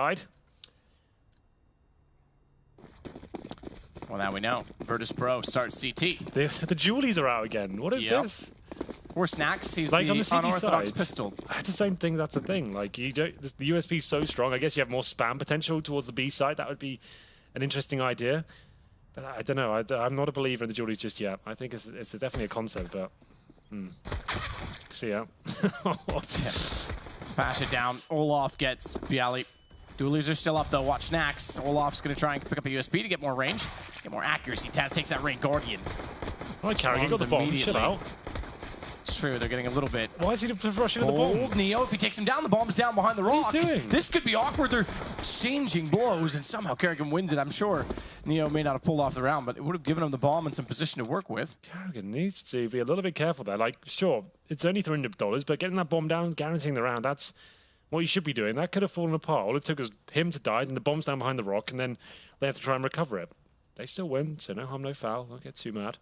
side. Well, now we know. Virtus.pro starts CT. The Julies are out again. What is this? Or Snacks, he's like the on the CT unorthodox side, pistol. I had the same thing, that's the thing. Like, you don't, the USP is so strong. I guess you have more spam potential towards the B side. That would be an interesting idea. But I don't know. I'm not a believer in the Julies just yet. I think it's definitely a concept, but... See ya. Pass it down. Olaf gets Bialy. Dualies are still up though. Watch Snacks. Olaf's going to try and pick up a USP to get more range, get more accuracy. Taz takes that rain. Guardian. Right, Carrigan got the bomb. Chill out. It's true. They're getting a little bit. Why is he rushing to the bomb? Old Neo. If he takes him down, the bomb's down behind the rock. What are you doing? This could be awkward. They're exchanging blows, and somehow Carrigan wins it. I'm sure Neo may not have pulled off the round, but it would have given him the bomb and some position to work with. Carrigan needs to be a little bit careful there. Like, sure, it's only $300, but getting that bomb down, guaranteeing the round, that's what you should be doing. That could have fallen apart. All it took was him to die, and the bomb's down behind the rock, and then they have to try and recover it. They still win, so no harm, no foul. Don't get too mad.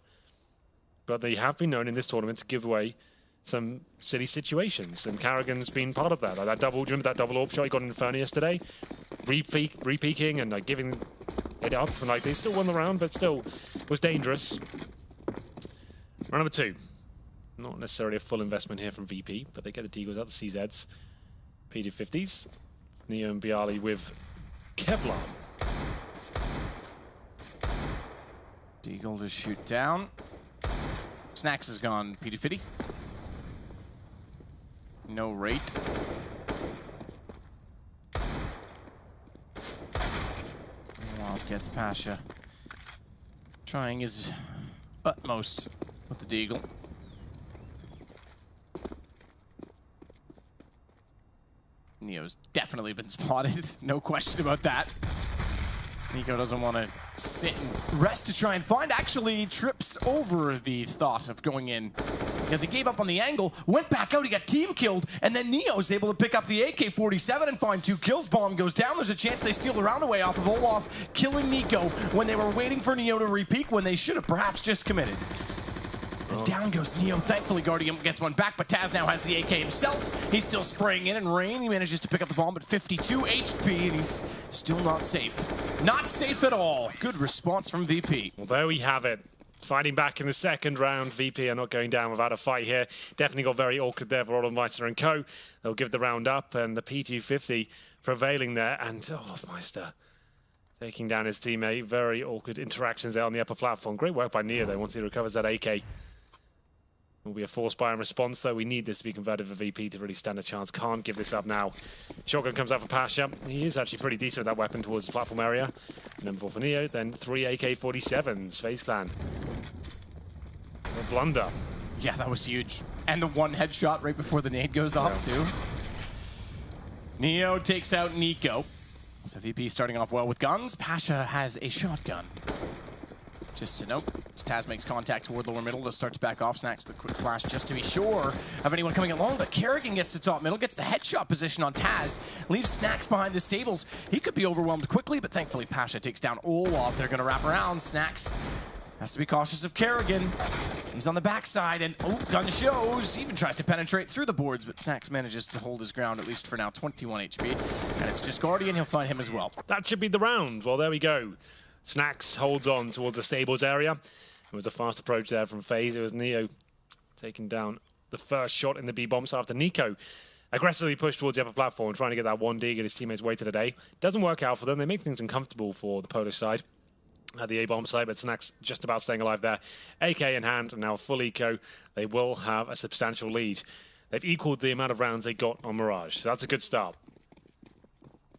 But they have been known in this tournament to give away some silly situations, and Carrigan's been part of that. Like that double, do you remember that double AWP shot he got in Inferno yesterday? Re-peeking and like giving it up, and like they still won the round, but still was dangerous. Round number 2. Not necessarily a full investment here from VP, but they get the Deagles out, the CZs. PD50s. Neo and Bialy with Kevlar. Deagle to shoot down. Snacks has gone PD50. No rate. Olaf gets Pasha. Trying his utmost with the Deagle. Neo's definitely been spotted, no question about that. Nico doesn't want to sit and rest to try and find. Actually trips over the thought of going in because he gave up on the angle, went back out, he got team killed, and then Neo's able to pick up the AK-47 and find 2 kills. Bomb goes down. There's a chance they steal the round away off of Olaf, killing Nico when they were waiting for Neo to re-peak when they should have perhaps just committed. And down goes Neo. Thankfully, Guardian gets one back, but Taz now has the AK himself. He's still spraying in, and Rain, he manages to pick up the bomb at 52 HP, and he's still not safe. Not safe at all. Good response from VP. Well, there we have it. Fighting back in the second round. VP are not going down without a fight here. Definitely got very awkward there for Olaf and co. They'll give the round up, and the P250 prevailing there, and Olaf Meister taking down his teammate. Very awkward interactions there on the upper platform. Great work by Neo, though, once he recovers that AK. Will be a force buy in response, though. We need this to be converted for VP to really stand a chance. Can't give this up now. Shotgun comes out for Pasha. He is actually pretty decent with that weapon towards the platform area. Number 4 for Neo, then 3 AK-47s. FaZe Clan. A blunder. Yeah, that was huge. And the one headshot right before the nade goes off, too. Neo takes out Nico. So VP starting off well with guns. Pasha has a shotgun. Just to note, as Taz makes contact toward lower middle, they'll start to back off. Snacks with a quick flash just to be sure of anyone coming along, but Carrigan gets to top middle, gets the headshot position on Taz, leaves Snacks behind the stables. He could be overwhelmed quickly, but thankfully Pasha takes down Olaf. They're gonna wrap around. Snacks has to be cautious of Carrigan. He's on the backside, and gun shows. He even tries to penetrate through the boards, but Snacks manages to hold his ground, at least for now, 21 HP. And it's just Guardian, he'll find him as well. That should be the round. Well, there we go. Snacks holds on towards the stables area. It was a fast approach there from FaZe. It was Neo taking down the first shot in the B bombs after Nico aggressively pushed towards the upper platform, trying to get that 1D, get his teammates waited a day. Doesn't work out for them. They make things uncomfortable for the Polish side at the A-bomb side, but Snacks just about staying alive there. AK in hand, and now full eco. They will have a substantial lead. They've equaled the amount of rounds they got on Mirage, so that's a good start.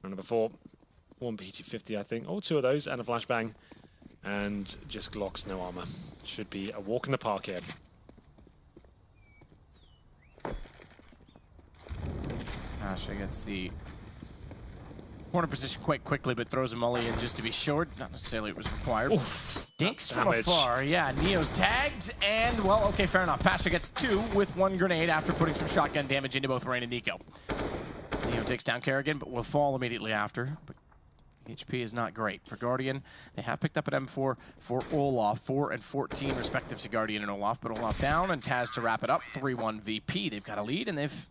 Round number 4. 1 P250, I think. Oh, 2 of those, and a flashbang. And just Glocks, no armor. Should be a walk in the park here. Pasha gets the corner position quite quickly, but throws a molly in just to be sure. Not necessarily it was required. Oof, dinks from afar. Yeah, Neo's tagged, and, well, okay, fair enough. Pasha gets 2 with 1 grenade after putting some shotgun damage into both Rain and Nico. Neo takes down Carrigan, but will fall immediately after. But HP is not great for Guardian. They have picked up an M4 for Olaf, 4 and 14 respective to Guardian and Olaf, but Olaf down, and Taz to wrap it up. 3-1 VP. They've got a lead, and they've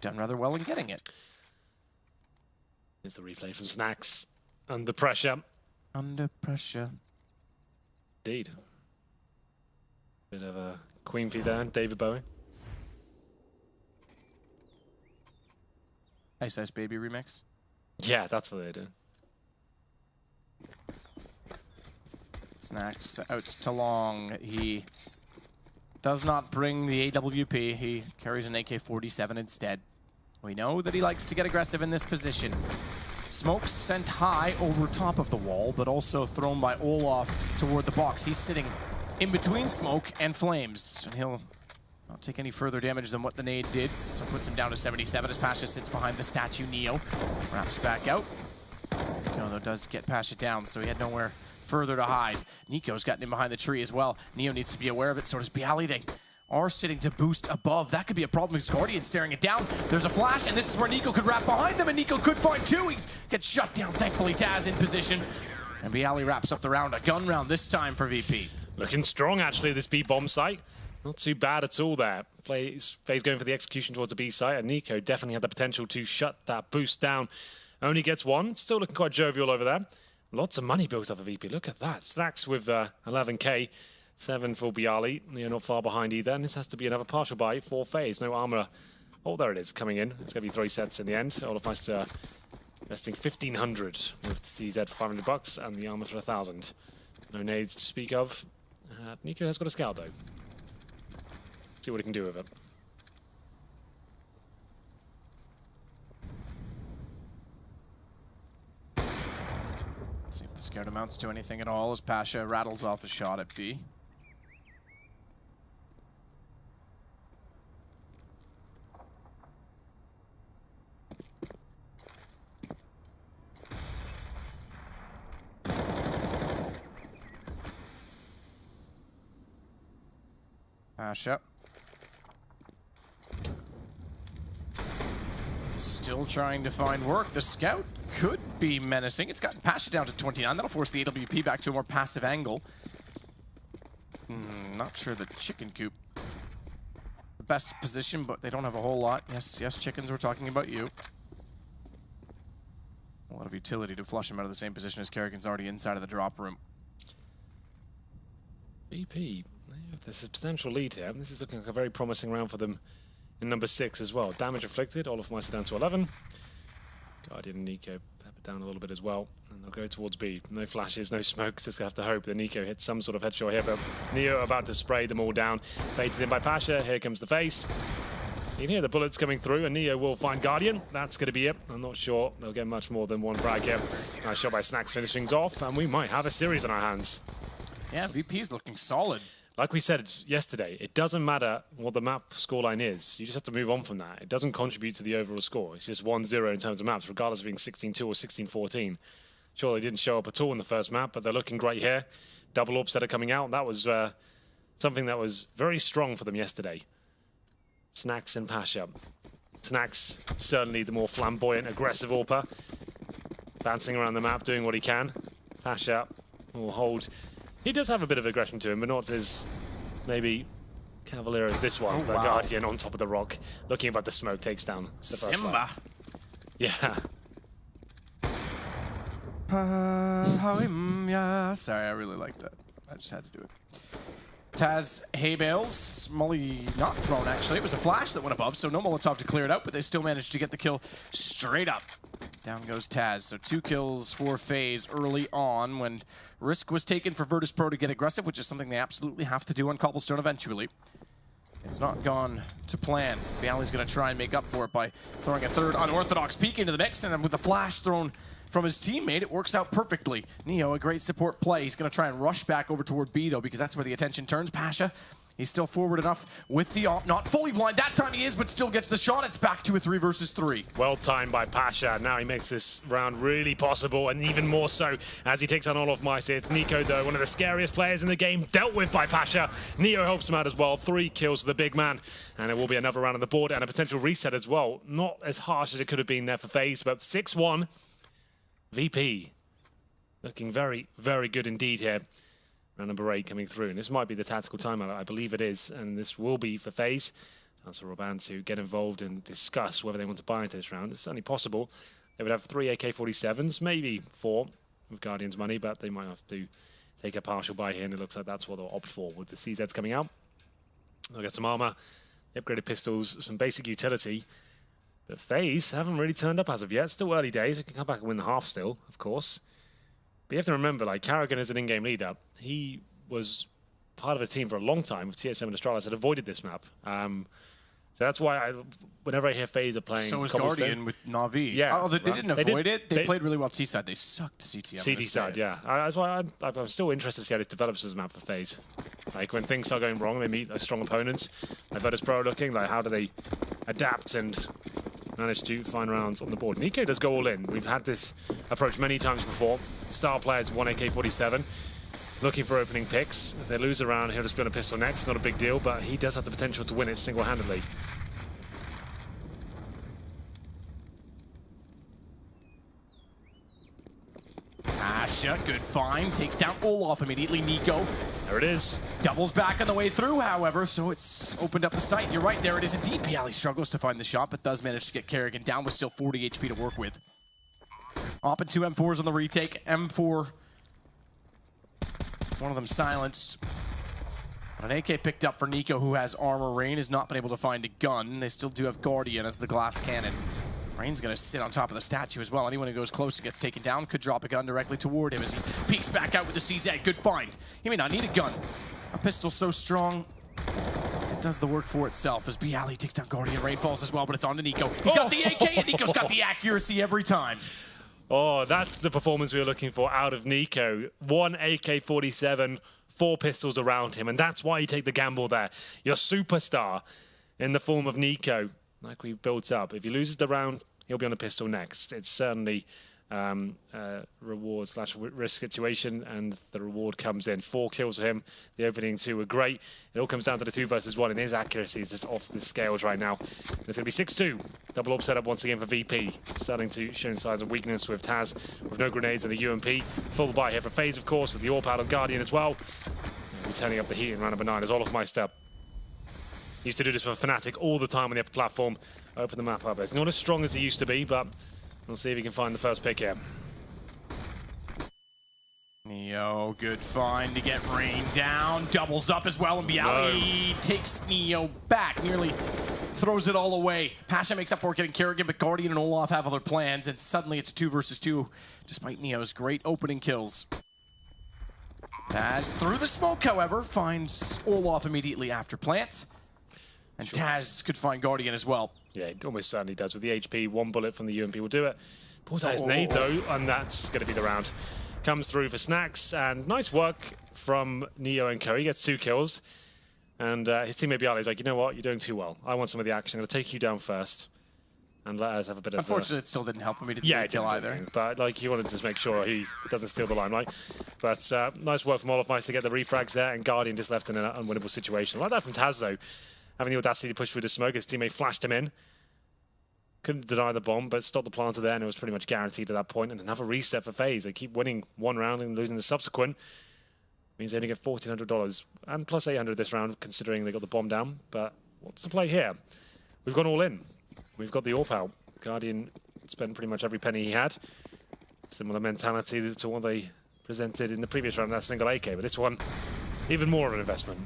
done rather well in getting it. Here's the replay from Snacks. Under pressure. Under pressure. Indeed. Bit of a Queen feed there, David Bowie. Ice Ice Baby remix. Yeah, that's what they do. Snacks out to long. He does not bring the AWP. He carries an AK-47 instead. We know that he likes to get aggressive in this position. Smoke sent high over top of the wall, but also thrown by Olaf toward the box. He's sitting in between Smoke and Flames, and he'll not take any further damage than what the nade did. So it puts him down to 77 as Pasha sits behind the statue. Neo wraps back out. Nico, though, does get Pasha down, so he had nowhere further to hide. Nico's gotten in behind the tree as well. Neo needs to be aware of it, so does Bialy. They are sitting to boost above. That could be a problem because Guardian's staring it down. There's a flash, and this is where Nico could wrap behind them, and Nico could find two. He gets shut down. Thankfully, Taz in position. And Bialy wraps up the round. A gun round this time for VP. Looking strong, actually, this B bomb site. Not too bad at all there. FaZe going for the execution towards the B site, and Nico definitely had the potential to shut that boost down. Only gets one. Still looking quite jovial over there. Lots of money built up for VP. Look at that. Snacks with 11k. 7 for Bialy. You're not far behind either. And this has to be another partial buy for FaZe. No armor. Oh, there it is coming in. It's going to be 3 sets in the end. All of us investing 1,500 with the CZ for $500 and the armor for 1,000. No nades to speak of. Nico has got a scout though. See what he can do with it. Let's see if the scout amounts to anything at all as Pasha rattles off a shot at B. Pasha. Still trying to find work. The scout could be menacing. It's gotten Pasha down to 29. That'll force the AWP back to a more passive angle. Not sure the chicken coop. The best position, but they don't have a whole lot. Yes, yes, chickens, we're talking about you. A lot of utility to flush him out of the same position as Kerrigan's already inside of the drop room. VP, they have the substantial lead here. This is looking like a very promising round for them in number 6 as well. Damage inflicted, all of Meister down to 11. Guardian and Nico pepper down a little bit as well. And they'll go towards B. No flashes, no smokes, just have to hope that Nico hits some sort of headshot here. But Neo about to spray them all down. Baited in by Pasha, here comes the face. You can hear the bullets coming through, and Neo will find Guardian. That's going to be it. I'm not sure they'll get much more than one frag here. Nice shot by Snacks, finish things off, and we might have a series on our hands. Yeah, VP's looking solid. Like we said yesterday, it doesn't matter what the map scoreline is. You just have to move on from that. It doesn't contribute to the overall score. It's just 1-0 in terms of maps, regardless of being 16-2 or 16-14. Sure, they didn't show up at all in the first map, but they're looking great here. Double orbs that are coming out. That was something that was very strong for them yesterday. Snacks and Pasha. Snacks, certainly the more flamboyant, aggressive AWPer. Bouncing around the map, doing what he can. Pasha will hold. He does have a bit of aggression to him, but not as maybe cavalier as this one. Oh, but wow. Guardian on top of the rock, looking about the smoke, takes down the first Simba. player. Yeah. Sorry, I really like that. I just had to do it. Taz hay bales. Molly not thrown, actually. It was a flash that went above, so no Molotov to clear it out, but they still managed to get the kill straight up. Down goes Taz. So 2 kills for FaZe early on when risk was taken for Virtus.pro to get aggressive, which is something they absolutely have to do on Cobblestone eventually. It's not gone to plan. Bialy's going to try and make up for it by throwing a third unorthodox peek into the mix, and with the flash thrown from his teammate, it works out perfectly. Neo, a great support play. He's going to try and rush back over toward B, though, because that's where the attention turns. Pasha, he's still forward enough with the op. Not fully blind. That time he is, but still gets the shot. It's back to a 3 versus 3. Well timed by Pasha. Now he makes this round really possible, and even more so as he takes on all of Meister. It's Nico, though, one of the scariest players in the game, dealt with by Pasha. Neo helps him out as well. 3 kills for the big man, and it will be another round on the board and a potential reset as well. Not as harsh as it could have been there for FaZe, but 6-1. VP looking very, very good indeed here. Round number 8 coming through, and this might be the tactical timeout. I believe it is, and this will be for FaZe. Chance for Roban to get involved and discuss whether they want to buy into this round. It's certainly possible. They would have 3 AK-47s, maybe 4 with Guardian's money, but they might have to take a partial buy here, and it looks like that's what they'll opt for with the CZs coming out. They'll get some armor, upgraded pistols, some basic utility. But FaZe haven't really turned up as of yet. Still early days. It can come back and win the half still, of course. But you have to remember, like, Karrigan is an in-game leader. He was part of a team for a long time with TSM and Astralis that avoided this map. So that's why whenever I hear FaZe are playing So was Cobblestone, Guardian with Na'Vi. Yeah. Oh, they didn't avoid it? They played really well T-side. They sucked CT. CT side, yeah. That's why I'm still interested to see how this develops as a map for FaZe. Like, when things start going wrong, they meet strong opponents. Like Virtus.pro looking, like, how do they adapt and manage to find rounds on the board? Nico does go all in. We've had this approach many times before. Star players 1 AK-47, looking for opening picks. If they lose a round, he'll just be on a pistol next. Not a big deal, but he does have the potential to win it single-handedly. Asha, good find. Takes down Olaf immediately. Nico. There it is. Doubles back on the way through, however, so it's opened up the sight. You're right, there it is indeed. Bialy struggles to find the shot, but does manage to get Karrigan down with still 40 HP to work with. Op and 2 M4s on the retake. M4, one of them silenced. But an AK picked up for Nico, who has armor. Rain has not been able to find a gun. They still do have Guardian as the glass cannon. Rain's going to sit on top of the statue as well. Anyone who goes close and gets taken down could drop a gun directly toward him as he peeks back out with the CZ. Good find. He may not need a gun. A pistol so strong, it does the work for itself as Bialy takes down Guardian. Rain falls as well, but it's on to Nico. He's got the AK, and Nico's got the accuracy every time. Oh, that's the performance we were looking for out of Nico. 1 AK-47, 4 pistols around him, and that's why you take the gamble there. Your superstar in the form of Nico, like we built up. If he loses the round, he'll be on a pistol next. It's certainly reward/risk situation, and the reward comes in. 4 kills for him. The opening 2 were great. It all comes down to the 2 versus 1, and his accuracy is just off the scales right now. It's going to be 6-2. Double AWP setup once again for VP. Starting to show signs of weakness with Taz, with no grenades and the UMP. Full buy here for FaZe, of course, with the AWP out on Guardian as well. We're turning up the heat in round number 9 as Olaf Meister used to do this for Fnatic all the time on the upper platform. Open the map up. It's not as strong as he used to be, but we'll see if he can find the first pick here. Neo, good find to get Rain down. Doubles up as well, and Bialy takes Neo back. Nearly throws it all away. Pasha makes up for it getting Karrigan, but Guardian and Olaf have other plans, and suddenly it's a 2 versus 2, despite Neo's great opening kills. Taz through the smoke, however, finds Olaf immediately after plant. And Taz could find Guardian as well. Yeah, he almost certainly does. With the HP, 1 bullet from the UMP will do it. Pulls out his nade, though, and that's going to be the round. Comes through for Snacks, and nice work from Neo and Co. He gets 2 kills. And his teammate Bialy is like, you know what, you're doing too well. I want some of the action. I'm going to take you down first. And let us have a bit of Unfortunately, it still didn't help him. He didn't get a kill either. But like, he wanted to just make sure he doesn't steal the limelight. But nice work from Olaf Meister to get the refrags there, and Guardian just left in an unwinnable situation. Like that from Taz, though. Having the audacity to push through the smoke, his teammate flashed him in. Couldn't deny the bomb, but stopped the planter there, and it was pretty much guaranteed at that point. And another reset for FaZe. They keep winning 1 round and losing the subsequent. Means they only get $1,400 and plus 800 this round, considering they got the bomb down. But what's the play here? We've gone all in. We've got the AWP out. Guardian spent pretty much every penny he had. Similar mentality to what they presented in the previous round, that single AK, but this one, even more of an investment.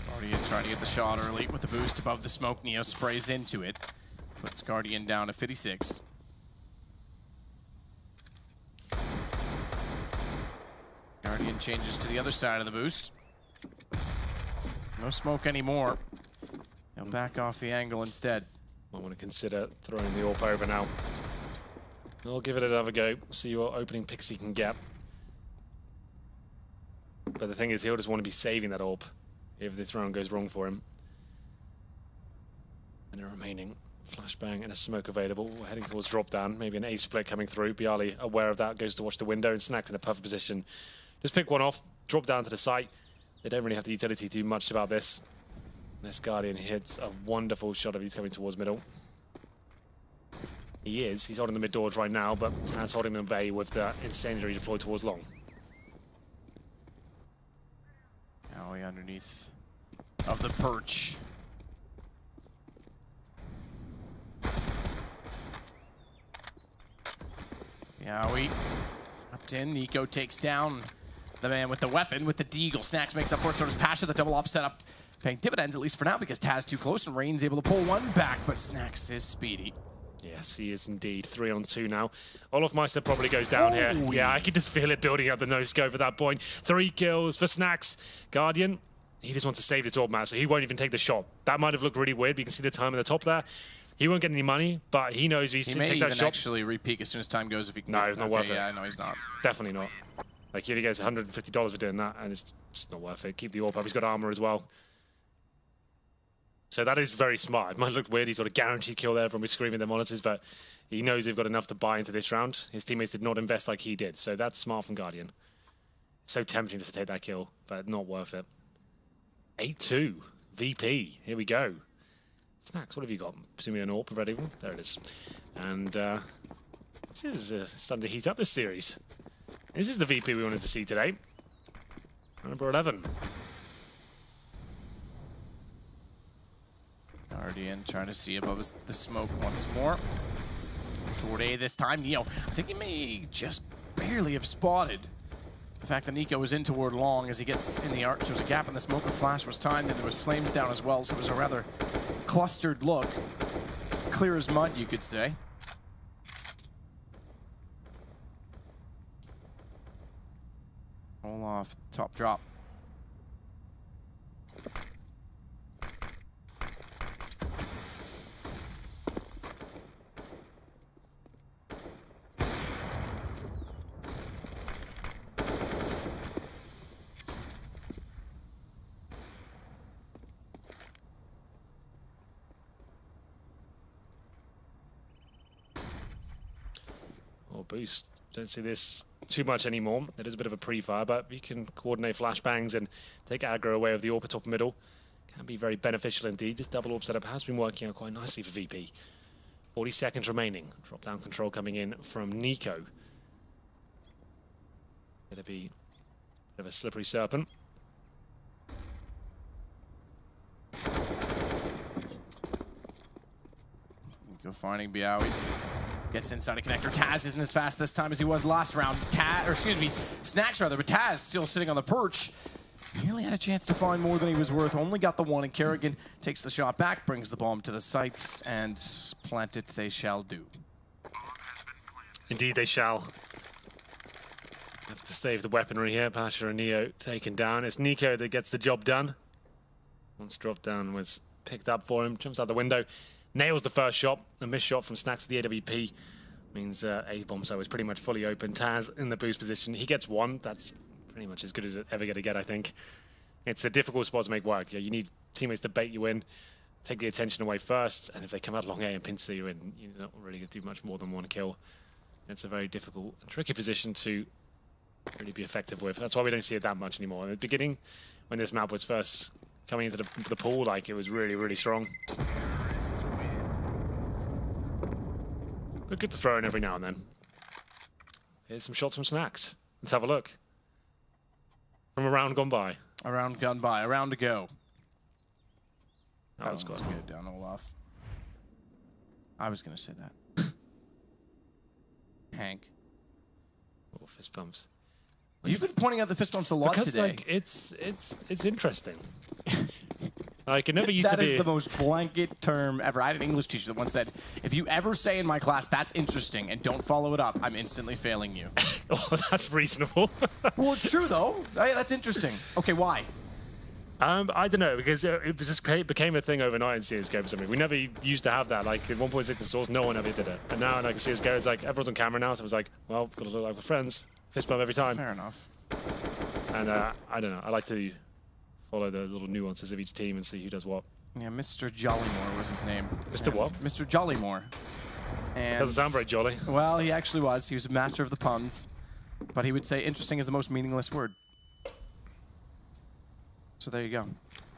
Guardian trying to get the shot early with the boost above the smoke. Neo sprays into it. Puts Guardian down to 56. Guardian changes to the other side of the boost. No smoke anymore. He'll back off the angle instead. I want to consider throwing the AWP over now. I'll give it another go, see what opening picks he can get. But the thing is, he'll just want to be saving that AWP if this round goes wrong for him. And a remaining flashbang and a smoke available. We're heading towards drop down, maybe an A split coming through. Bialy, aware of that, goes to watch the window, and Snack's in a perfect position. Just pick one off, drop down to the site. They don't really have the utility to do much about this. This Guardian hits a wonderful shot of he's coming towards middle. He's holding the mid doors right now, but Taz holding him in bay with the incendiary deployed towards long. Now we underneath of the perch. Yowie up in. Nico takes down the man with the weapon, with the deagle. Snacks makes up for it, so does Pasha. The double op setup paying dividends, at least for now, because Taz too close and Rain's able to pull one back, but Snacks is speedy. Yes, he is indeed. 3-on-2 now. Olofmeister probably goes down here. Yeah, I could just feel it building up the no-scope at that point. 3 kills for Snacks. Guardian, he just wants to save his orb map, so he won't even take the shot. That might have looked really weird, but you can see the time at the top there. He won't get any money, but he knows if he takes that shot. Actually re-peek as soon as time goes if he can. No, it's not worth it. Yeah, no, he's not. Definitely not. Like, he only gets $150 for doing that, and it's not worth it. Keep the orb up. He's got armor as well. So that is very smart. It might look weird. He's got a guaranteed kill there from screaming the monitors, but he knows they've got enough to buy into this round. His teammates did not invest like he did, so that's smart from Guardian. It's so tempting just to take that kill, but not worth it. 8-2. VP. Here we go. Snacks, what have you got? Assuming an AWP ready. There it is. And this is starting to heat up this series. This is the VP we wanted to see today. Number 11. Already in, trying to see above the smoke once more. Toward A this time. Neo, I think he may just barely have spotted the fact that Nico was in toward long as he gets in the arc. So there's a gap in the smoke. A flash was timed, and there was flames down as well. So it was a rather clustered look. Clear as mud, you could say. Olaf, top drop. Boost. Don't see this too much anymore. It is a bit of a pre-fire, but you can coordinate flashbangs and take aggro away of the AWP top middle. Can be very beneficial indeed. This double AWP setup has been working out quite nicely for VP. 40 seconds remaining. Drop down control coming in from Nico. Gonna be a bit of a slippery serpent. Nico finding Biawi. Gets inside a connector. Taz isn't as fast this time as he was last round. Snacks rather, but Taz still sitting on the perch. He really had a chance to find more than he was worth. Only got the one, and Kerrigan takes the shot back, brings the bomb to the sights, and plant it they shall do. Indeed they shall. Have to save the weaponry here. Pasha and Neo taken down. It's Nico that gets the job done. Once drop down was picked up for him. Jumps out the window. Nails the first shot. A missed shot from Snacks to the AWP means A-bomb so is pretty much fully open. Taz in the boost position. He gets one. That's pretty much as good as it's ever going to get, I think. It's a difficult spot to make work. Yeah, you need teammates to bait you in, take the attention away first, and if they come out long A and pincer you in, you're not really going to do much more than one kill. It's a very difficult and tricky position to really be effective with. That's why we don't see it that much anymore. In the beginning, when this map was first coming into the pool, like, it was really, really strong. But good to throw in every now and then. Here's some shots from Snacks. Let's have a look. From a round gone by. A round gone by. A round to go. That was good. Good down, Olaf. I was going to say that. Hank. Oh, fist bumps. You've been pointing out the fist bumps a lot because, today. Like, it's interesting. Like, it never used to be. That is the most blanket term ever. I had an English teacher that once said, if you ever say in my class, that's interesting, and don't follow it up, I'm instantly failing you. Oh, that's reasonable. Well, it's true, though. Hey, that's interesting. Okay, why? I don't know, because it just became a thing overnight in CSGO for something. We never used to have that. Like, in 1.6 source, no one ever did it. And now, like, CSGO, it's like, everyone's on camera now, so it was like, well, got to look like we're friends. Fist bump every time. Fair enough. And I don't know, I like to follow the little nuances of each team and see who does what. Yeah, Mr. Jollymore was his name. Mr. what? Mr. Jollymore. And doesn't sound very jolly. Well, he actually was. He was a master of the puns. But he would say interesting is the most meaningless word. So there you go.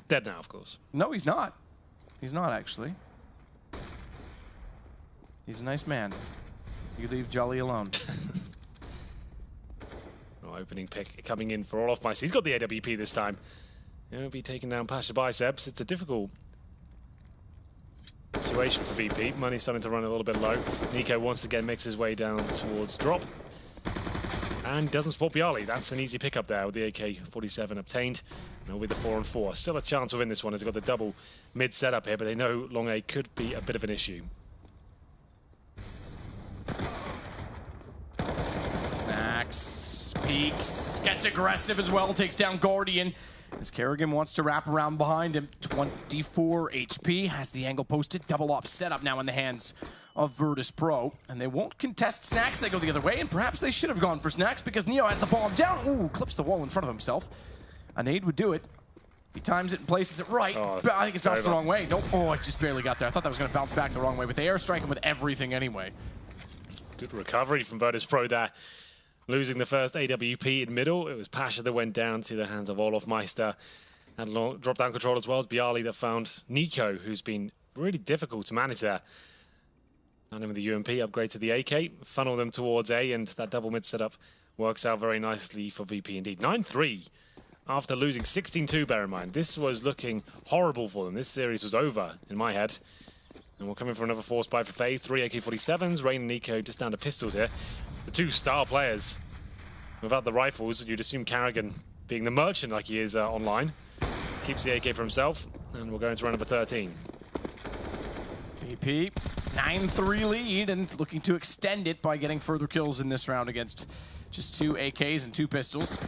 Dead now, of course. No, he's not. He's not, actually. He's a nice man. You leave Jolly alone. Opening pick coming in for Olofmeister. He's got the AWP this time. He'll be taking down Pasha Biceps. It's a difficult situation for VP. Money's starting to run a little bit low. Nico once again makes his way down towards drop. And doesn't support Bialy. That's an easy pickup there with the AK-47 obtained. And with the 4-on-4. Still a chance within this one as they've got the double mid setup here, but they know long A could be a bit of an issue. Snacks, peeks, gets aggressive as well, takes down Guardian. As Kerrigan wants to wrap around behind him. 24 HP, has the angle posted. Double op setup now in the hands of Virtus.pro. And they won't contest Snacks, they go the other way, and perhaps they should have gone for Snacks because Neo has the bomb down. Ooh, clips the wall in front of himself. A nade would do it. He times it and places it right. But I think it's bounced the wrong way. Nope. Oh, it just barely got there. I thought that was going to bounce back the wrong way, but they airstrike him with everything anyway. Good recovery from Virtus.pro there. Losing the first AWP in middle. It was Pasha that went down to the hands of Olof Meister. And drop down control as well as Bialy that found Nico, who's been really difficult to manage there. And him with the UMP, upgrade to the AK, funnel them towards A, and that double mid setup works out very nicely for VP indeed. 9-3 after losing 16-2, bear in mind. This was looking horrible for them. This series was over in my head. And we're coming for another force buy for FaZe. 3 AK-47s, Rain and Nico just down to pistols here. The two star players. Without the rifles, you'd assume Kerrigan, being the merchant like he is online, keeps the AK for himself, and we're going to round number 13. VP, 9-3 lead, and looking to extend it by getting further kills in this round against just 2 AKs and 2 pistols.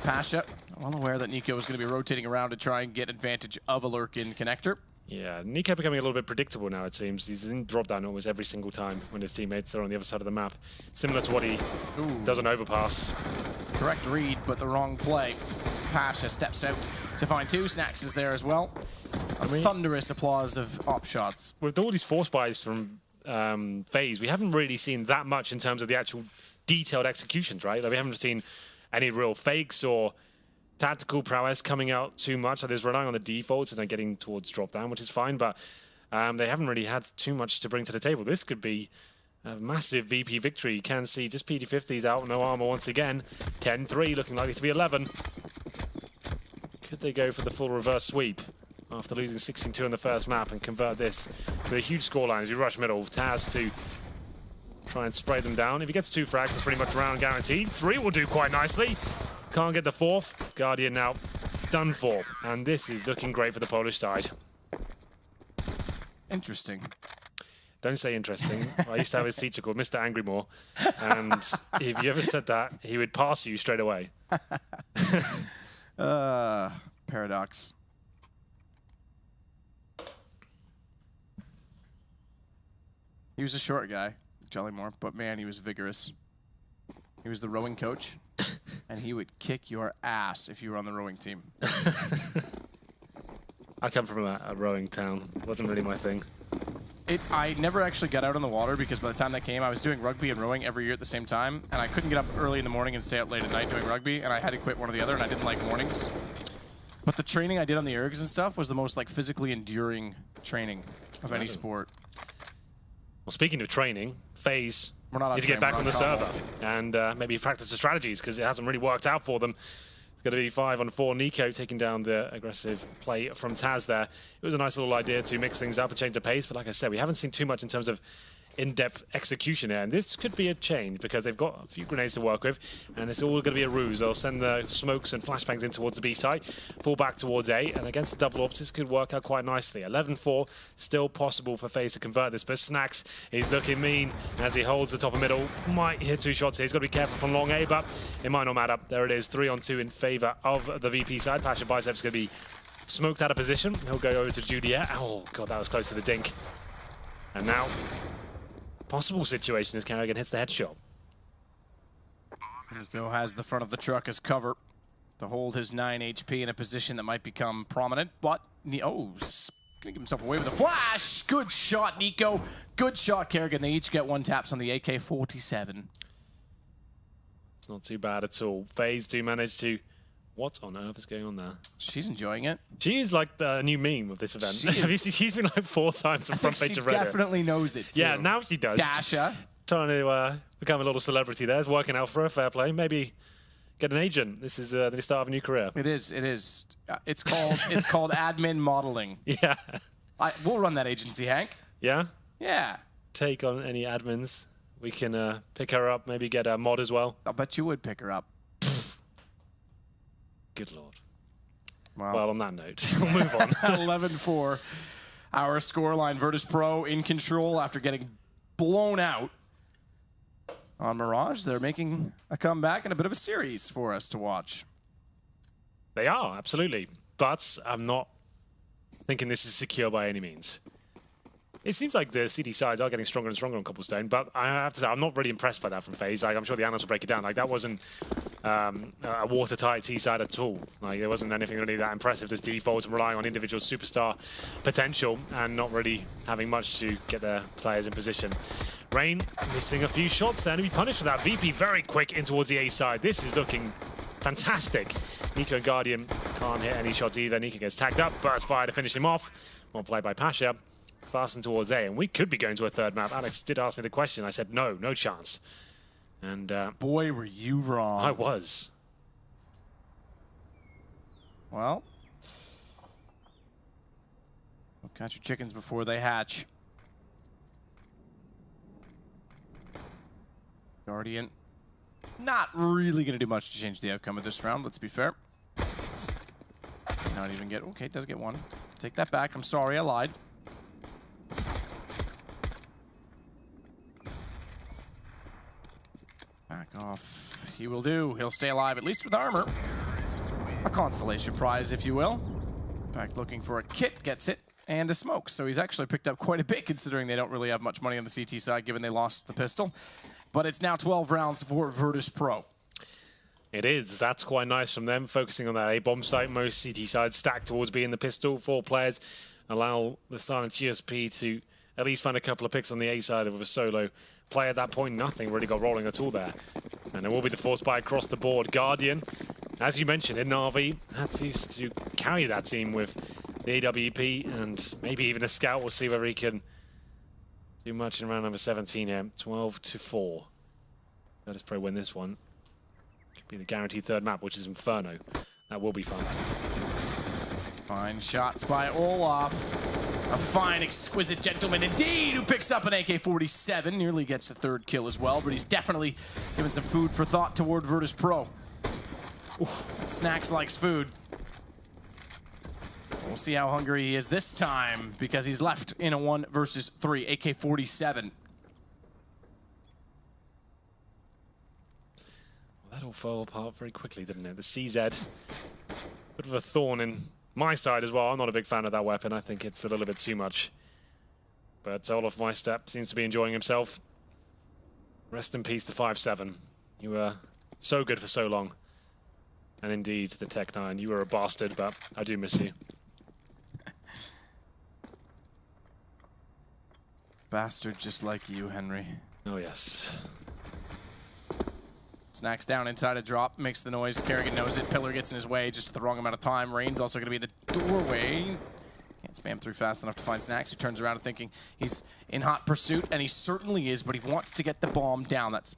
Pasha, well aware that Nico is going to be rotating around to try and get advantage of a lurk-in connector. Yeah, Nico becoming a little bit predictable now, it seems. He's in drop down almost every single time when his teammates are on the other side of the map. Similar to what he does on overpass. Correct read, but the wrong play. As Pasha steps out to find 2. Snacks is there as well. A thunderous applause of op shots. With all these force buys from FaZe, we haven't really seen that much in terms of the actual detailed executions, right? Like, we haven't seen any real fakes or tactical prowess coming out too much. So there's relying on the defaults and then getting towards drop down, which is fine, but they haven't really had too much to bring to the table. This could be a massive VP victory. You can see just PD50s out, no armor once again. 10-3, looking likely to be 11. Could they go for the full reverse sweep after losing 16-2 in the first map and convert this with a huge scoreline as you rush middle? Taz to try and spray them down. If he gets 2 frags, that's pretty much round guaranteed. 3 will do quite nicely. Can't get the 4th. Guardian now done for. And this is looking great for the Polish side. Interesting. Don't say interesting. I used to have his teacher called Mr. Angrymore. And if you ever said that, he would pass you straight away. Paradox. He was a short guy, Jollymore, but man, he was vigorous. He was the rowing coach. And he would kick your ass if you were on the rowing team. I come from a rowing town. It wasn't really my thing. I never actually got out on the water because by the time that came, I was doing rugby and rowing every year at the same time. And I couldn't get up early in the morning and stay out late at night doing rugby. And I had to quit one or the other, and I didn't like mornings. But the training I did on the ergs and stuff was the most like physically enduring training of any sport. Well, speaking of training, FaZe need to get back on the server and maybe practice the strategies because it hasn't really worked out for them. It's going to be 5-on-4. Nico taking down the aggressive play from Taz there. It was a nice little idea to mix things up and change the pace, but like I said, we haven't seen too much in terms of in-depth execution there, and this could be a change because they've got a few grenades to work with, and it's all going to be a ruse. They'll send the smokes and flashbangs in towards the B site, fall back towards A, and against the double ops, this could work out quite nicely. 11-4, still possible for FaZe to convert this, but Snacks is looking mean as he holds the top of middle. Might hit 2 shots here. He's got to be careful from long A, but it might not matter. There it is, 3-on-2 in favor of the VP side. Pasha Bicep's going to be smoked out of position. He'll go over to Juliet. Oh, God, that was close to the dink. And now possible situation as Kerrigan hits the headshot. Nico has the front of the truck as cover to hold his 9 HP in a position that might become prominent, but gonna give himself away with a flash. Good shot, Nico. Good shot, Kerrigan. They each get 1 taps on the AK-47. It's not too bad at all. FaZe do manage to... What on earth is going on there? She's enjoying it. She is like the new meme of this event. She's been like 4 times on front page of Reddit. She definitely knows it, too. Yeah, now she does. Dasha. Trying to become a little celebrity there. It's working out for her. Fair play. Maybe get an agent. This is the start of a new career. It is. It is. It's called admin modeling. Yeah. We'll run that agency, Hank. Yeah? Yeah. Take on any admins. We can pick her up, maybe get a mod as well. I'll bet you would pick her up. Good lord. Wow. Well, on that note, we'll move on. 11-4. Our scoreline. Virtus.pro in control after getting blown out on Mirage. They're making a comeback and a bit of a series for us to watch. They are, absolutely. But I'm not thinking this is secure by any means. It seems like the CD sides are getting stronger and stronger on Cobblestone, but I have to say, I'm not really impressed by that from FaZe. Like, I'm sure the analysts will break it down. Like, that wasn't a watertight T side at all. Like, there wasn't anything really that impressive. Just defaults and relying on individual superstar potential and not really having much to get their players in position. Rain missing a few shots there, and to be punished for that. VP very quick in towards the A side. This is looking fantastic. Nico and Guardian can't hit any shots either. Nico gets tagged up, burst fire to finish him off. Well played by Pasha. Fasten towards A, and we could be going to a third map. Alex did ask me the question. I said, no chance. And boy, were you wrong. I was. Well, catch your chickens before they hatch. Guardian, not really going to do much to change the outcome of this round, let's be fair. Not even get, okay, does get one. Take that back, I'm sorry, I lied. Back off. He will do. He'll stay alive, at least with armor. A consolation prize, if you will. In fact, looking for a kit, gets it, and a smoke. So he's actually picked up quite a bit, considering they don't really have much money on the CT side, given they lost the pistol. But it's now 12 rounds for Virtus.pro. It is. That's quite nice from them, focusing on that A-bomb site. Most CT sides stacked towards B in the pistol. 4 players allow the silent GSP to at least find a couple of picks on the A side of a solo play. At that point, nothing really got rolling at all there. And it will be the force buy across the board. Guardian, as you mentioned, in Na'Vi, had to carry that team with the AWP and maybe even a scout. We'll see whether he can do much in round number 17 here. 12-4. Virtus.pro win this one. Could be the guaranteed third map, which is Inferno. That will be fun. Fine shots by Olaf. A fine, exquisite gentleman indeed who picks up an AK-47. Nearly gets the third kill as well, but he's definitely given some food for thought toward Virtus.pro. Snacks likes food. We'll see how hungry he is this time, because he's left in a 1 versus 3. AK-47. Well, that all fell apart very quickly, didn't it? The CZ, bit of a thorn in my side as well. I'm not a big fan of that weapon. I think it's a little bit too much. But Olaf Meistep seems to be enjoying himself. Rest in peace to 5-7. You were so good for so long. And indeed, the Tech-9, you were a bastard, but I do miss you. Bastard just like you, Henry. Oh, yes. Snacks down inside a drop, makes the noise. Kerrigan knows it. Pillar gets in his way just at the wrong amount of time. Rain's also going to be in the doorway. Can't spam through fast enough to find Snacks, who turns around and thinking he's in hot pursuit, and he certainly is, but he wants to get the bomb down. That's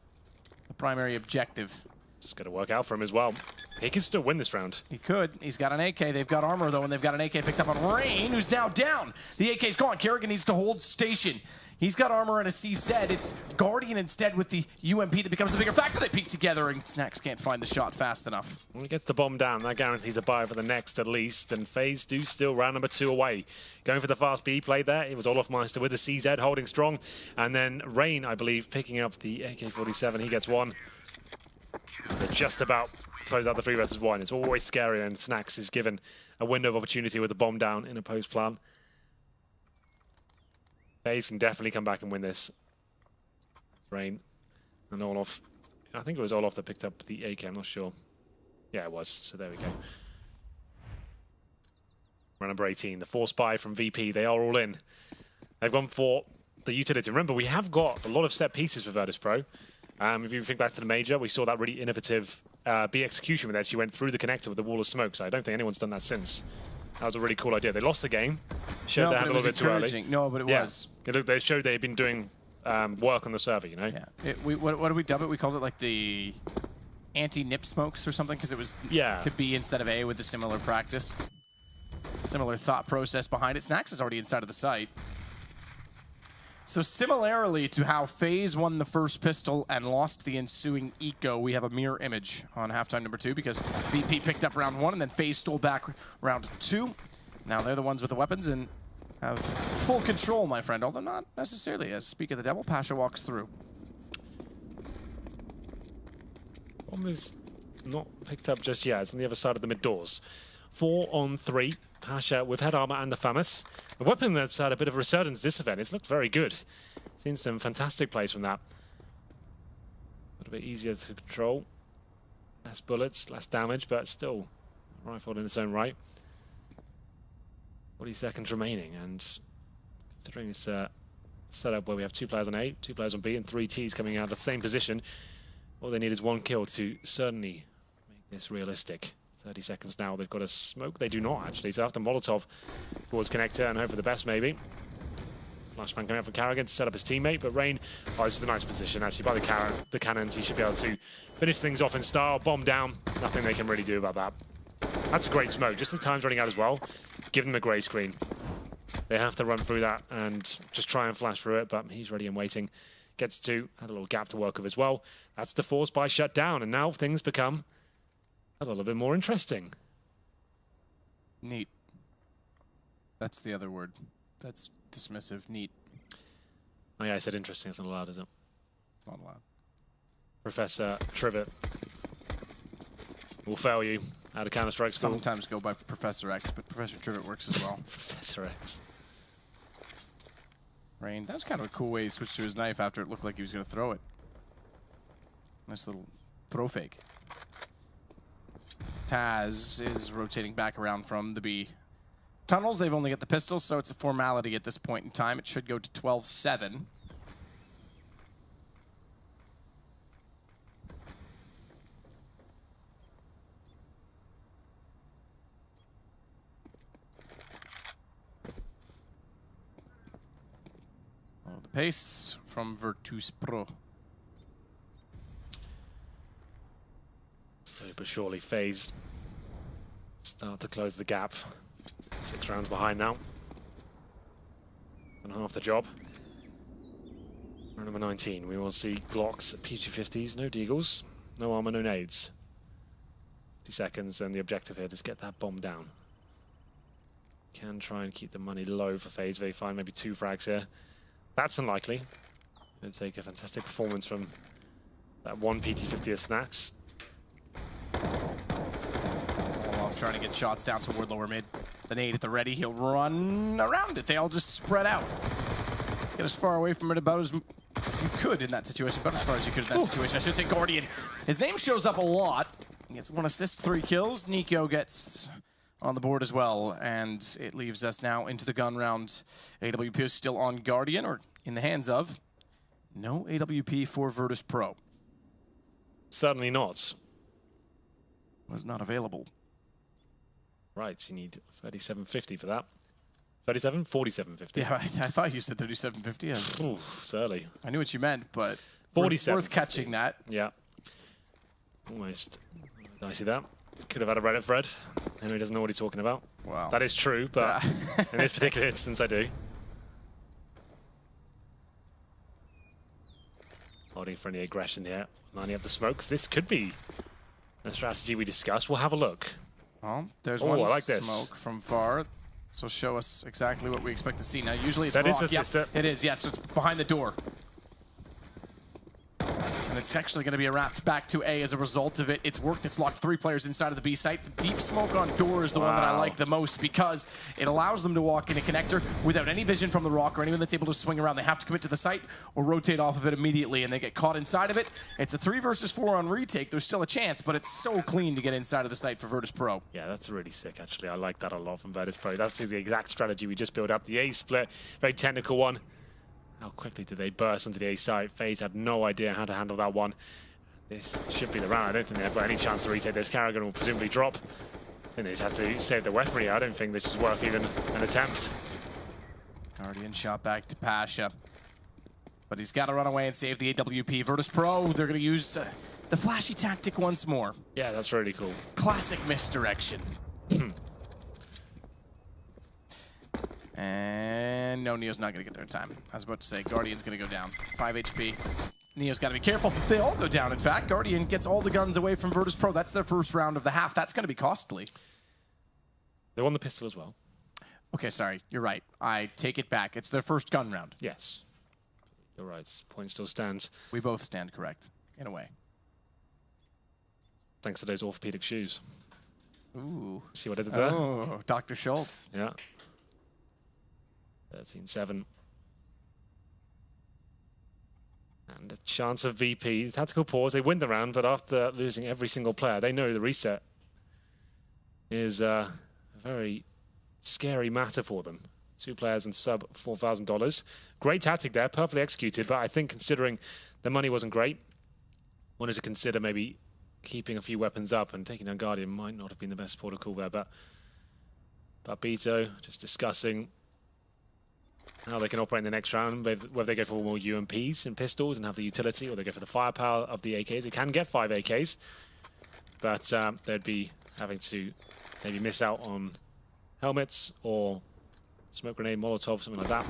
the primary objective. It's going to work out for him as well. He can still win this round. He could. He's got an AK. They've got armor, though, and they've got an AK picked up on Rain, who's now down. The AK's gone. Kerrigan needs to hold station. He's got armor and a CZ. It's Guardian instead with the UMP that becomes the bigger factor. They peek together, and Snacks can't find the shot fast enough. When he gets the bomb down, that guarantees a buy for the next at least. And FaZe do still round number 2 away. Going for the fast B play there. It was Olaf Meister with the CZ holding strong. And then Rain, I believe, picking up the AK-47. He gets one. They're just about close out the 3 versus 1. It's always scary, and Snacks is given a window of opportunity with the bomb down in a post plan. FaZe can definitely come back and win this. Rain and Olaf. I think it was Olaf that picked up the AK, I'm not sure. Yeah, it was, so there we go. Round number 18, the force buy from VP. They are all in. They've gone for the utility. Remember, we have got a lot of set pieces for Virtus.pro. If you think back to the major, we saw that really innovative B execution where they actually went through the connector with the wall of smoke, so I don't think anyone's done that since. That was a really cool idea. They lost the game, showed their hand a little bit too early. No, but it was. They showed they had been doing work on the server, you know? Yeah. What did we dub it? We called it like the anti-nip smokes or something, because it was to B instead of A with a similar practice. Similar thought process behind it. Snacks is already inside of the site. So similarly to how FaZe won the first pistol and lost the ensuing eco, we have a mirror image on halftime number 2 because BP picked up round 1 and then FaZe stole back round 2. Now they're the ones with the weapons and have full control, my friend, although not necessarily. As speak of the devil, Pasha walks through. Bomb is not picked up just yet. It's on the other side of the mid doors. 4 on 3. Pasha with head armor and the FAMAS. A weapon that's had a bit of a resurgence this event. It's looked very good. Seen some fantastic plays from that. A little bit easier to control. Less bullets, less damage, but still a rifle in its own right. 40 seconds remaining, and considering it's a setup where we have 2 players on A, 2 players on B, and 3 Ts coming out of the same position, all they need is 1 kill to certainly make this realistic. 30 seconds now, they've got a smoke. They do not, actually. So after Molotov towards Connector and hope for the best, maybe. Flashbang coming out for Carrigan to set up his teammate, but Rain, oh, this is a nice position, actually, by the cannons. He should be able to finish things off in style. Bomb down. Nothing they can really do about that. That's a great smoke. Just as time's running out as well, give them a grey screen. They have to run through that and just try and flash through it, but he's ready and waiting. Gets 2, had a little gap to work with as well. That's the force by shut down, and now things become a little bit more interesting. Neat. That's the other word. That's dismissive. Neat. Oh yeah, I said interesting. It's not allowed, is it? It's not allowed. Professor Trivet will fail you out of Counter-Strike school. Sometimes go by Professor X, but Professor Trivet works as well. Professor X. Rain. That was kind of a cool way he switched to his knife after it looked like he was going to throw it. Nice little throw fake. Taz is rotating back around from the B tunnels. They've only got the pistols, so it's a formality at this point in time. It should go to 12-7. The pace from Virtus.pro. Slowly but surely, FaZe start to close the gap. 6 rounds behind now. And half the job. Round number 19, we will see Glocks, PG-50s, no Deagles, no armor, no nades. 50 seconds, and the objective here is get that bomb down. Can try and keep the money low for FaZe. They find maybe 2 frags here. That's unlikely. It'd take a fantastic performance from that 1 PT-50 of Snacks. Olaf trying to get shots down toward lower mid. The nade at the ready, he'll run around it. They all just spread out. Get as far away from it about as you could in that situation, about as far as you could in that situation. I should say Guardian. His name shows up a lot. He gets 1 assist, 3 kills. Nico gets on the board as well, and it leaves us now into the gun round. AWP is still on Guardian, or in the hands of. No AWP for Virtus.pro. Certainly not. Was not available. Right, you need 37.50 for that. 37? 47.50. Yeah, I thought you said 37.50. Ooh, it's early. I knew what you meant, but 47. worth catching that. Yeah. Almost. Did I see that? Could have had a Reddit thread. Henry doesn't know what he's talking about. Wow. That is true, but in this particular instance, I do. Holding for any aggression here. Lining up the smokes. This could be a strategy we discussed. We'll have a look. Well, there's I one like this. smoke from far. So show us exactly what we expect to see. Now, usually it's That rock. is a sister. Yep, it is, yeah, so it's behind the door. And it's actually going to be wrapped back to A as a result of it. It's worked. It's locked 3 players inside of the B site. The deep smoke on door is the one that I like the most because it allows them to walk in a connector without any vision from the rock or anyone that's able to swing around. They have to commit to the site or rotate off of it immediately, and they get caught inside of it. It's a 3 versus 4 on retake. There's still a chance, but it's so clean to get inside of the site for Virtus.pro. Yeah, that's really sick, actually. I like that a lot from Virtus.pro. That's the exact strategy we just built up. The A split, very technical one. How quickly did they burst onto the A site? FaZe had no idea how to handle that one. This should be the round. I don't think they've got any chance to retake this. Carrigan will presumably drop. And they just have to save their weaponry. I don't think this is worth even an attempt. Guardian shot back to Pasha. But he's got to run away and save the AWP. Virtus.pro, they're going to use the flashy tactic once more. Yeah, that's really cool. Classic misdirection. And And no, Neo's not going to get there in time. I was about to say, Guardian's going to go down. 5 HP. Neo's got to be careful. They all go down, in fact. Guardian gets all the guns away from Virtus.pro. That's their first round of the half. That's going to be costly. They won the pistol as well. Okay, sorry. You're right. I take it back. It's their first gun round. Yes. You're right. Point still stands. We both stand correct, in a way. Thanks to those orthopedic shoes. Ooh. See what I did there? Oh, Dr. Schultz. Yeah. 13-7. And a chance of VP. Tactical pause. They win the round, but after losing every single player, they know the reset is a very scary matter for them. 2 players and sub $4,000. Great tactic there, perfectly executed, but I think considering the money wasn't great, wanted to consider maybe keeping a few weapons up, and taking down Guardian might not have been the best protocol there, but Beto just discussing how they can operate in the next round, whether they go for more UMPs and pistols and have the utility, or they go for the firepower of the AKs. They can get 5 AKs, but they'd be having to maybe miss out on helmets or smoke grenade, Molotov, something like that.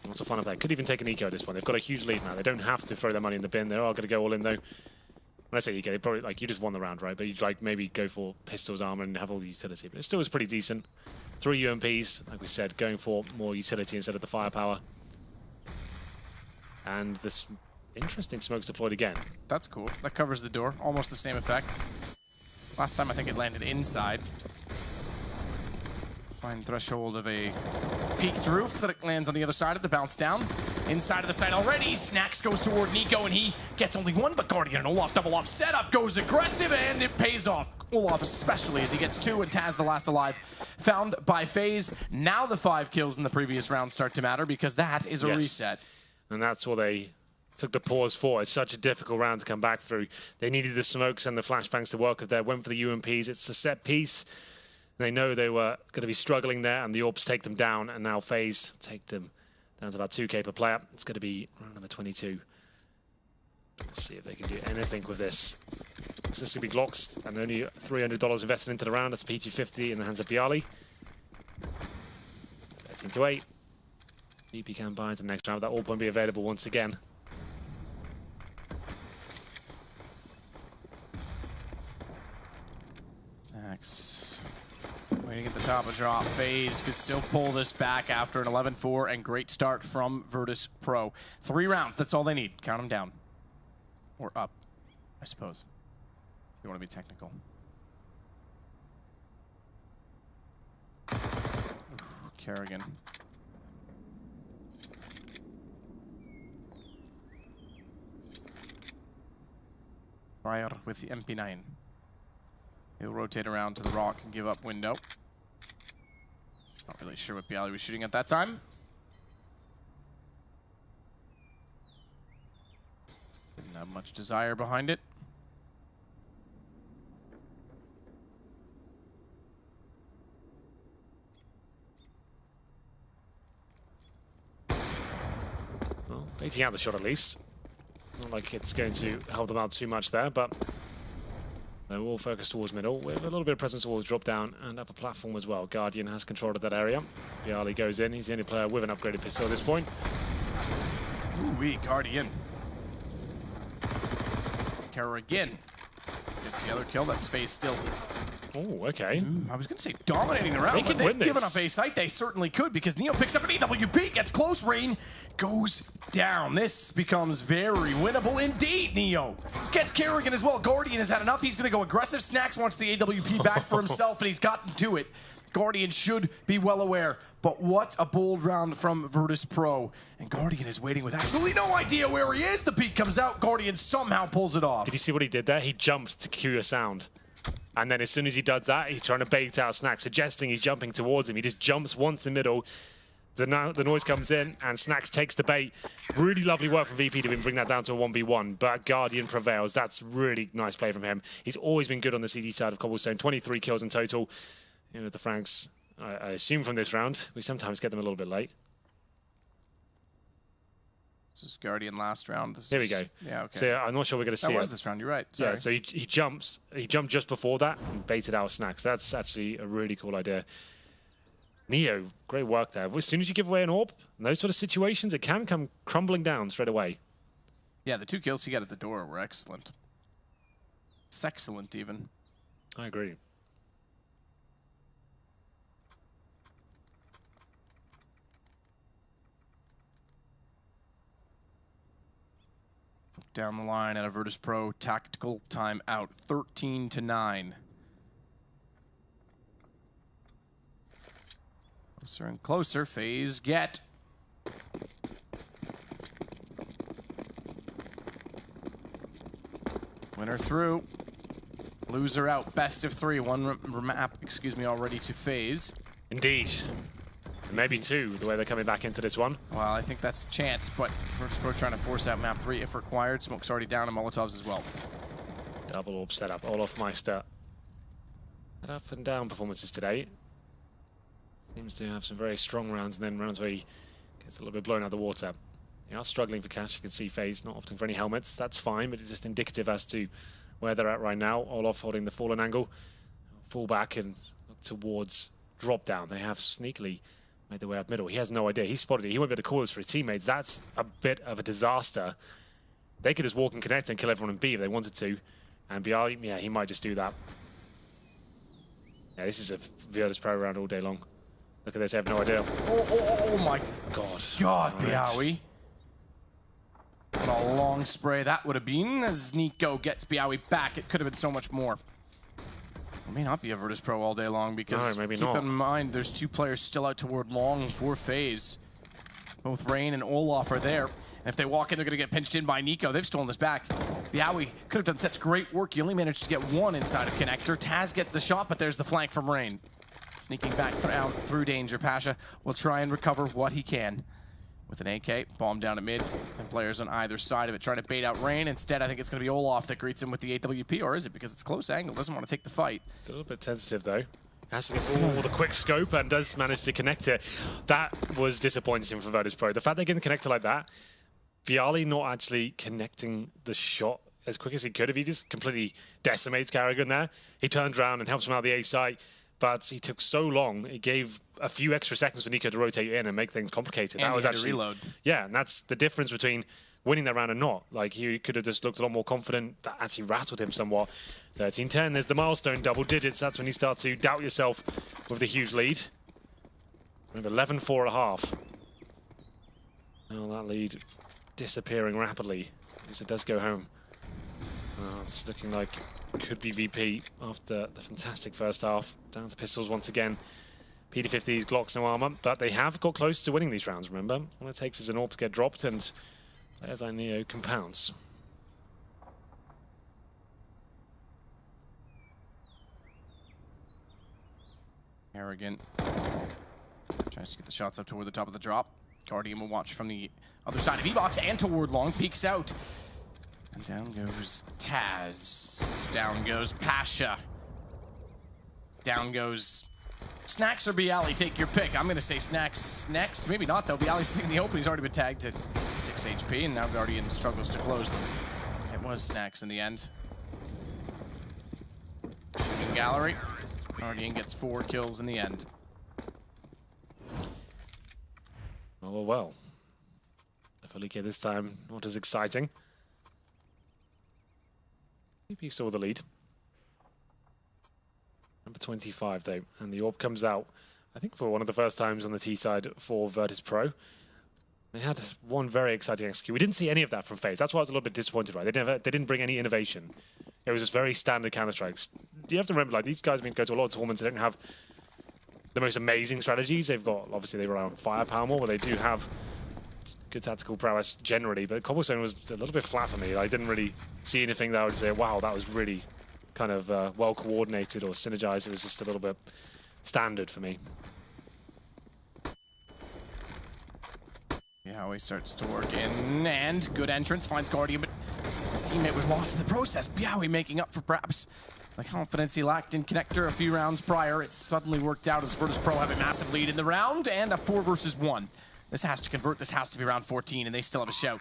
Lots of fun of that. Could even take an eco at this point. They've got a huge lead now. They don't have to throw their money in the bin. They are going to go all in, though. When I say eco, they probably, like, you just won the round, right? But you'd like maybe go for pistols, armor, and have all the utility. But it still was pretty decent. 3 UMPs, like we said, going for more utility instead of the firepower. And this interesting smokes deployed again. That's cool. That covers the door. Almost the same effect. Last time I think it landed inside. Fine threshold of a peaked roof that it lands on the other side of the bounce down. Inside of the site already, Snacks goes toward Nico and he gets only one, but Guardian and Olaf double up. Setup goes aggressive and it pays off. Olaf especially as he gets 2 and Taz the last alive. Found by FaZe. Now the 5 kills in the previous round start to matter because that is a reset. And that's what they took the pause for. It's such a difficult round to come back through. They needed the smokes and the flashbangs to work with there. Went for the UMPs. It's a set piece. They know they were going to be struggling there, and the Orbs take them down, and now FaZe take them down to about 2K per player. It's going to be round number 22. We'll see if they can do anything with this. So this will be Glocks, and only $300 invested into the round. That's P250 in the hands of Bialy. 13-8. VP can buy into the next round. That Orb won't be available once again. Snacks. Waiting at the top of drop. FaZe could still pull this back after an 11-4 and great start from Virtus.pro. 3 rounds, that's all they need. Count them down. Or up, I suppose. If you want to be technical. Oof, Kerrigan. Fire with the MP9. He'll rotate around to the rock and give up window. Not really sure what Bialy was shooting at that time. Didn't have much desire behind it. Well, baiting out the shot at least. Not like it's going to help them out too much there, but they're all focused towards middle, with a little bit of presence towards drop down and upper platform as well. Guardian has control of that area. Bialy goes in. He's the only player with an upgraded pistol at this point. Ooh-wee, Guardian. Kerrigan gets the other kill. That's FaZe still. Oh, okay. I was going to say dominating the round, They but could win they've given this. up a site. They certainly could because Neo picks up an EWP, gets close, Rain goes down. This becomes very winnable indeed. Neo gets Kerrigan as well. Guardian has had enough. He's going to go aggressive. Snacks wants the AWP back for himself, and he's gotten to it. Guardian should be well aware, but what a bold round from Virtus.pro. And Guardian is waiting with absolutely no idea where he is. The peak comes out. Guardian somehow pulls it off. Did you see what he did there? He jumped to cue a sound. And then as soon as he does that, he's trying to bait out Snacks, suggesting he's jumping towards him. He just jumps once in the middle. The noise comes in, and Snacks takes the bait. Really lovely work from VP to even bring that down to a 1v1, but Guardian prevails. That's really nice play from him. He's always been good on the CD side of Cobblestone. 23 kills in total. You know, with the Franks, I assume from this round, we sometimes get them a little bit late. This is Guardian last round. Here we go. Yeah, okay. So I'm not sure we're going to see That was it. this round, you're right. Sorry. Yeah, so he jumped just before that and baited out Snacks. That's actually a really cool idea. Neo, great work there. As soon as you give away an AWP, in those sort of situations, it can come crumbling down straight away. Yeah, the 2 kills he got at the door were excellent. Sexcellent, even. I agree. Down the line at a Virtus.pro tactical timeout, 13-9. Closer and closer, FaZe get. Winner through. Loser out. Best of 3. One map, already to FaZe. Indeed. And maybe 2, the way they're coming back into this one. Well, I think that's the chance, but Virtus.pro trying to force out map 3 if required. Smoke's already down and Molotovs as well. Double AWP setup. Olaf Meister. Had up and down performances today. Seems to have some very strong rounds and then rounds where he gets a little bit blown out of the water. They are struggling for cash. You can see FaZe not opting for any helmets. That's fine, but it's just indicative as to where they're at right now. Olaf holding the fallen angle. Fall back and look towards drop down. They have sneakily made their way up middle. He has no idea. He spotted it. He won't be able to call this for his teammates. That's a bit of a disaster. They could just walk and connect and kill everyone in B if they wanted to. And BR, yeah, he might just do that. Yeah, this is a Virtus.pro round all day long. Look at this, I have no idea. Oh my God. God, Biawi. What a long spray that would have been as Nico gets Biawi back. It could have been so much more. It may not be a Virtus.pro all day long because no, maybe keep not. in mind there's 2 players still out toward long for FaZe. Both Rain and Olaf are there. And if they walk in, they're going to get pinched in by Nico. They've stolen this back. Biawi could have done such great work. He only managed to get 1 inside of Connector. Taz gets the shot, but there's the flank from Rain. Sneaking back through danger. Pasha will try and recover what he can. With an AK, bomb down at mid, and players on either side of it trying to bait out Rain. Instead, I think it's going to be Olaf that greets him with the AWP, or is it because it's close angle, doesn't want to take the fight. A little bit tentative though. Has to get all the quick scope and does manage to connect it. That was disappointing for Virtus.pro. The fact they can connect it like that, Bialy not actually connecting the shot as quick as he could. If he just completely decimates Carrigan there, he turns around and helps him out of the A site. But he took so long, it gave a few extra seconds for Nico to rotate in and make things complicated. And that was actually reload. Yeah, and that's the difference between winning that round and not. Like, he could have just looked a lot more confident. That actually rattled him somewhat. 13-10, there's the milestone, double digits. That's when you start to doubt yourself with the huge lead. We have 11-4 at half. Now that lead disappearing rapidly. Because it does go home. It's looking like could be VP after the fantastic first half. Down to pistols once again. PD50s, Glocks, no armor, but they have got close to winning these rounds, remember? All it takes is an AWP to get dropped and players like Neo can pounce. Arrogant. Tries to get the shots up toward the top of the drop. Guardian will watch from the other side of E-Box and toward long, peeks out. And down goes Taz. Down goes Pasha. Down goes Snacks or Bialy, take your pick. I'm going to say Snacks next. Maybe not, though. Bialy's sitting in the open. He's already been tagged to 6 HP, and now Guardian struggles to close them. It was Snacks in the end. Shooting gallery. Guardian gets 4 kills in the end. Oh, well. The Felicia this time not as exciting. Maybe you saw the lead. Number 25, though, and the AWP comes out, I think, for one of the first times on the T side for Virtus.pro. They had one very exciting execute. We didn't see any of that from FaZe. That's why I was a little bit disappointed, right? They didn't bring any innovation. It was just very standard Counter-Strikes. You have to remember, like, these guys have been going to a lot of tournaments. They don't have the most amazing strategies. They've got, obviously, they rely on firepower more, but they do have good tactical prowess generally. But Cobblestone was a little bit flat for me. I didn't really see anything that I would say, wow, that was really kind of well coordinated or synergized. It was just a little bit standard for me. Yeah, he starts to work in, and good entrance, finds Guardian, but his teammate was lost in the process. Bialy making up for perhaps the confidence he lacked in Connector a few rounds prior. It suddenly worked out as Virtus.pro have a massive lead in the round, and a 4 versus 1. This has to convert, this has to be round 14, and they still have a shout.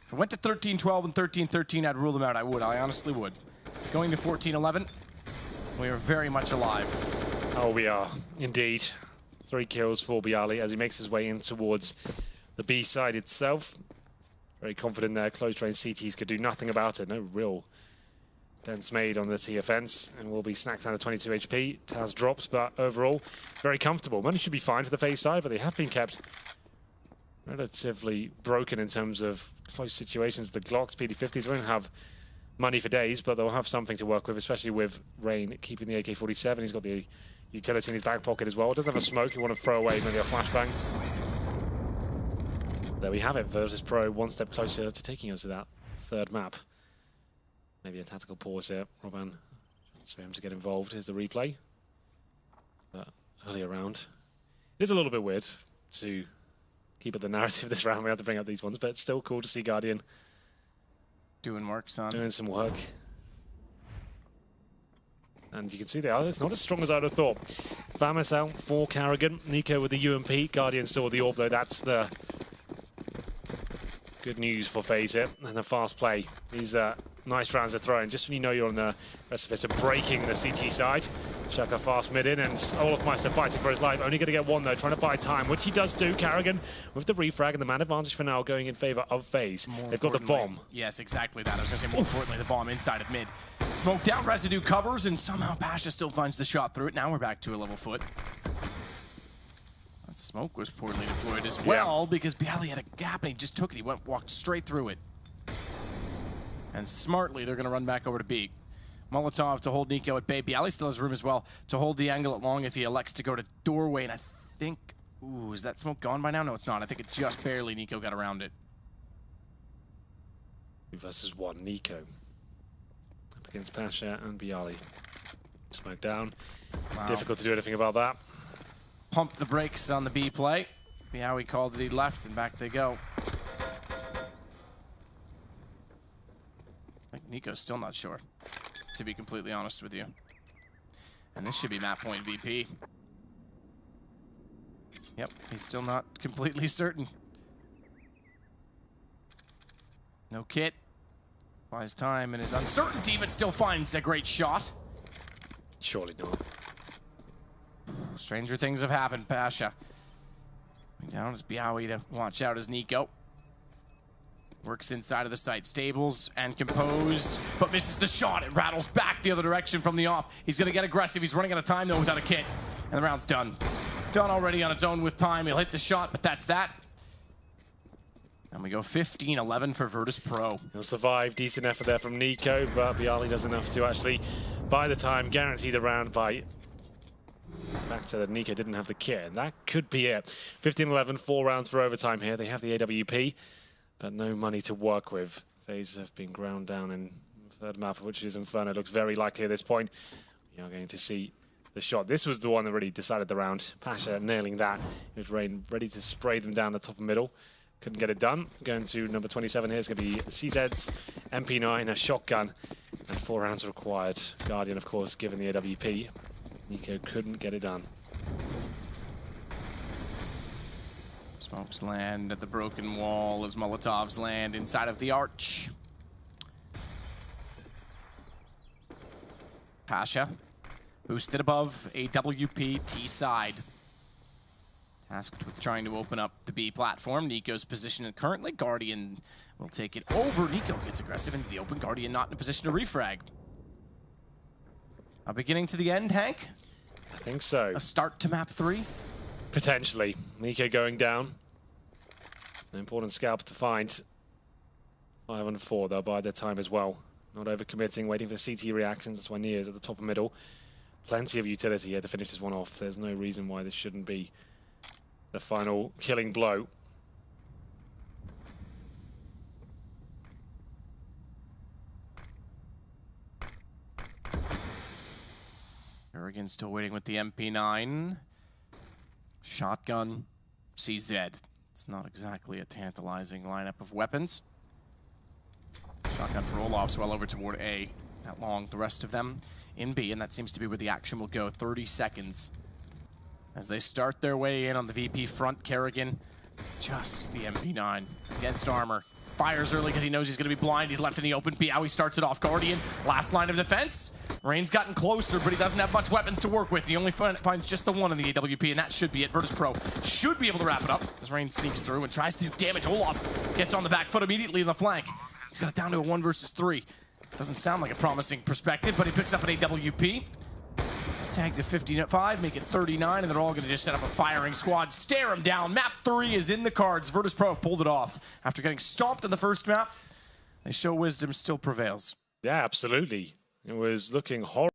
If it went to 13-12 and 13-13, I'd rule them out, I honestly would. Going to 14-11, we are very much alive. Oh, we are, indeed. 3 kills for Bialy as he makes his way in towards the B side itself. Very confident there. Close range CTs could do nothing about it. No real dents made on the T offense, and will be snacked down to 22 HP. Taz drops, but overall, very comfortable. Money should be fine for the FaZe side, but they have been kept relatively broken in terms of close situations. The Glocks, PD50s won't have money for days, but they'll have something to work with, especially with Rain keeping the AK-47. He's got the utility in his back pocket as well. Doesn't have a smoke. You want to throw away maybe a flashbang. There we have it. Virtus.pro one step closer to taking us to that third map. Maybe a tactical pause here. Robin, it's for him to get involved. Here's the replay. But earlier round, it is a little bit weird to keep up the narrative this round. We have to bring up these ones, but it's still cool to see Guardian doing work, son. Doing some work. And you can see there, it's not as strong as I'd have thought. Vamis out for Karrigan. Nico with the UMP. Guardian still with the AWP, though. That's the good news for FaZe here. And the fast play. These nice rounds are thrown just when you know you're on the precipice of breaking the CT side. Shaka fast mid in, and Olafmeister fighting for his life. Only going to get one, though, trying to buy time, which he does do. Karrigan with the refrag, and the man advantage for now going in favor of FaZe. They've got the bomb. Yes, exactly that. I was going to say, more importantly, the bomb inside of mid. Smoke down, residue covers, and somehow Pasha still finds the shot through it. Now we're back to a level foot. That smoke was poorly deployed as well, because Bialy had a gap, and he just took it. He walked straight through it. And smartly, they're going to run back over to B. Molotov to hold Nico at bay. Bialy still has room as well to hold the angle at long if he elects to go to doorway. And I think, ooh, is that smoke gone by now? No, it's not. I think it just barely Nico got around it. 2 versus 1, Nico. Up against Pasha and Bialy. Smoke down. Wow. Difficult to do anything about that. Pump the brakes on the B play. Bialy called it, he left, and back they go. I think Nico's still not sure, to be completely honest with you. And this should be map point VP. Yep, he's still not completely certain. No kit. Buys time and his uncertainty, but still finds a great shot. Surely not. Stranger things have happened, Pasha. Down is Bialy to watch out as Nico. Works inside of the site, stables and composed, but misses the shot. It rattles back the other direction from the op. He's going to get aggressive. He's running out of time, though, without a kit. And the round's done. Done already on its own with time. He'll hit the shot, but that's that. And we go 15-11 for Virtus.pro. He'll survive. Decent effort there from Nico, but Bialy does enough to actually buy the time, guarantee the round by the fact that Nico didn't have the kit. And that could be it. 15-11, 4 rounds for overtime here. They have the AWP. But no money to work with. FaZe have been ground down in the third map, which is Inferno. Looks very likely at this point. We are going to see the shot. This was the one that really decided the round. Pasha nailing that. It was Rain ready to spray them down the top and middle. Couldn't get it done. Going to number 27 here. It's going to be CZ's MP9, a shotgun, and 4 rounds required. Guardian, of course, given the AWP. Nico couldn't get it done. Smokes land at the broken wall as Molotovs land inside of the arch. Pasha boosted above AWP T side. Tasked with trying to open up the B platform. Nico's position currently. Guardian will take it over. Nico gets aggressive into the open. Guardian not in a position to refrag. A beginning to the end, Hank? I think so. A start to map 3? Potentially. Nico going down. An important scalp to find. 5 on 4. They'll buy their time as well. Not overcommitting, waiting for CT reactions. That's why Nia's at the top and middle. Plenty of utility here to finish this one off. There's no reason why this shouldn't be the final killing blow. Karrigan still waiting with the MP9. Shotgun, CZ. It's not exactly a tantalizing lineup of weapons. Shotgun for Olaf's well over toward A. That long, the rest of them in B, and that seems to be where the action will go. 30 seconds. As they start their way in on the VP front, Karrigan, just the MP9 against armor. Fires early because he knows he's going to be blind. He's left in the open. Biawi starts it off. Guardian, last line of defense. Rain's gotten closer, but he doesn't have much weapons to work with. He only finds just the one in the AWP, and that should be it. Virtus.pro should be able to wrap it up as Rain sneaks through and tries to do damage. Olaf gets on the back foot immediately in the flank. He's got it down to a 1 versus 3. Doesn't sound like a promising perspective, but he picks up an AWP. It's tagged to 55, make it 39, and they're all going to just set up a firing squad. Stare him down. Map 3 is in the cards. Virtus.pro pulled it off. After getting stomped in the first map, they show wisdom still prevails. Yeah, absolutely. It was looking horrible.